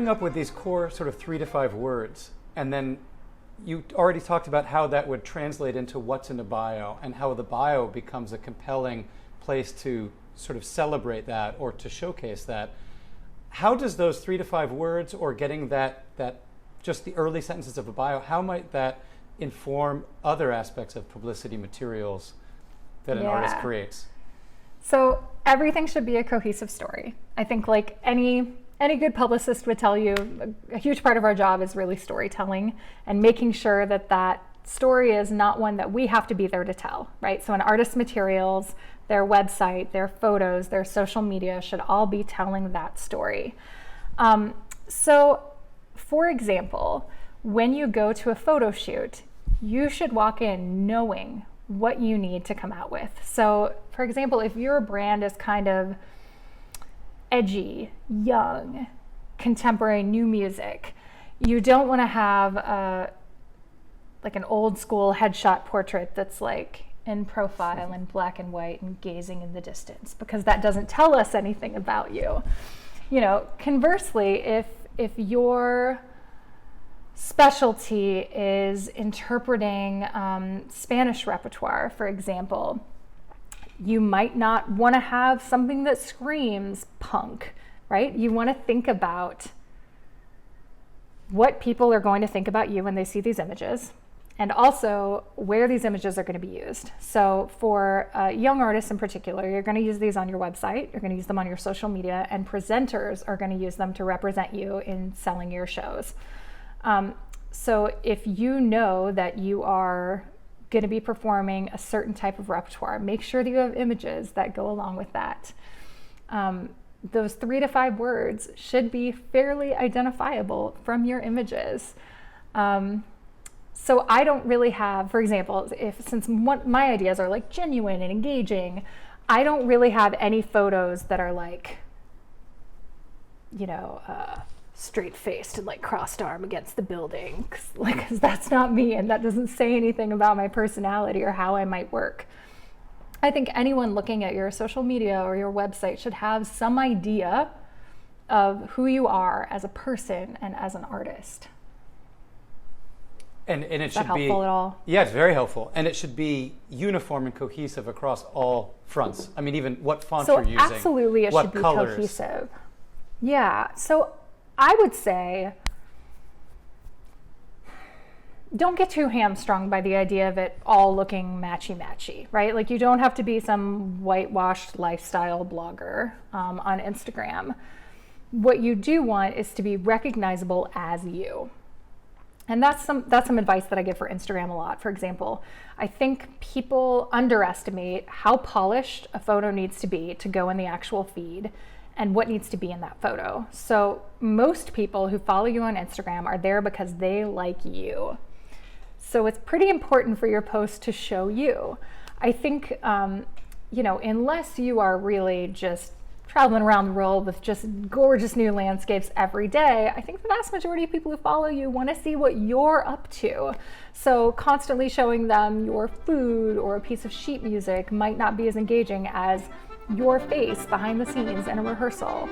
coming up with these core sort of 3 to 5 words, and then you already talked about how that would translate into what's in the bio and how the bio becomes a compelling place to sort of celebrate that or to showcase that. How does those 3 to 5 words, or getting that just the early sentences of a bio, how might that inform other aspects of publicity materials that an artist creates? So everything should be a cohesive story. I think like any good publicist would tell you, a huge part of our job is really storytelling and making sure that that story is not one that we have to be there to tell, right? So an artist's materials, their website, their photos, their social media should all be telling that story. So for example, when you go to a photo shoot, you should walk in knowing what you need to come out with. So for example, if your brand is kind of edgy, young, contemporary, new music, you don't want to have like an old school headshot portrait that's like in profile in black and white and gazing in the distance, because that doesn't tell us anything about you. You know, conversely, if your specialty is interpreting Spanish repertoire, for example, you might not want to have something that screams punk, right? You want to think about what people are going to think about you when they see these images, and also where these images are going to be used. So for young artists in particular, you're going to use these on your website, you're going to use them on your social media, and presenters are going to use them to represent you in selling your shows. So if you know that you are going to be performing a certain type of repertoire, make sure that you have images that go along with that. Those 3 to 5 words should be fairly identifiable from your images. So I don't really have, for example, since my ideas are like genuine and engaging, I don't really have any photos that are like, you know, straight-faced and like crossed arm against the building, because that's not me, and that doesn't say anything about my personality or how I might work. I think anyone looking at your social media or your website should have some idea of who you are as a person and as an artist. And it Is should that helpful be, at all? Yeah, it's very helpful, and it should be uniform and cohesive across all fronts. I mean, even what font you're using. So absolutely, it should be colors. Cohesive. Yeah. So I would say, don't get too hamstrung by the idea of it all looking matchy-matchy, right? Like, you don't have to be some whitewashed lifestyle blogger on Instagram. What you do want is to be recognizable as you. And that's some advice that I give for Instagram a lot. For example, I think people underestimate how polished a photo needs to be to go in the actual feed and what needs to be in that photo. So most people who follow you on Instagram are there because they like you. So it's pretty important for your post to show you. I think, you know, unless you are really just traveling around the world with just gorgeous new landscapes every day, I think the vast majority of people who follow you want to see what you're up to. So constantly showing them your food or a piece of sheet music might not be as engaging as your face behind the scenes in a rehearsal.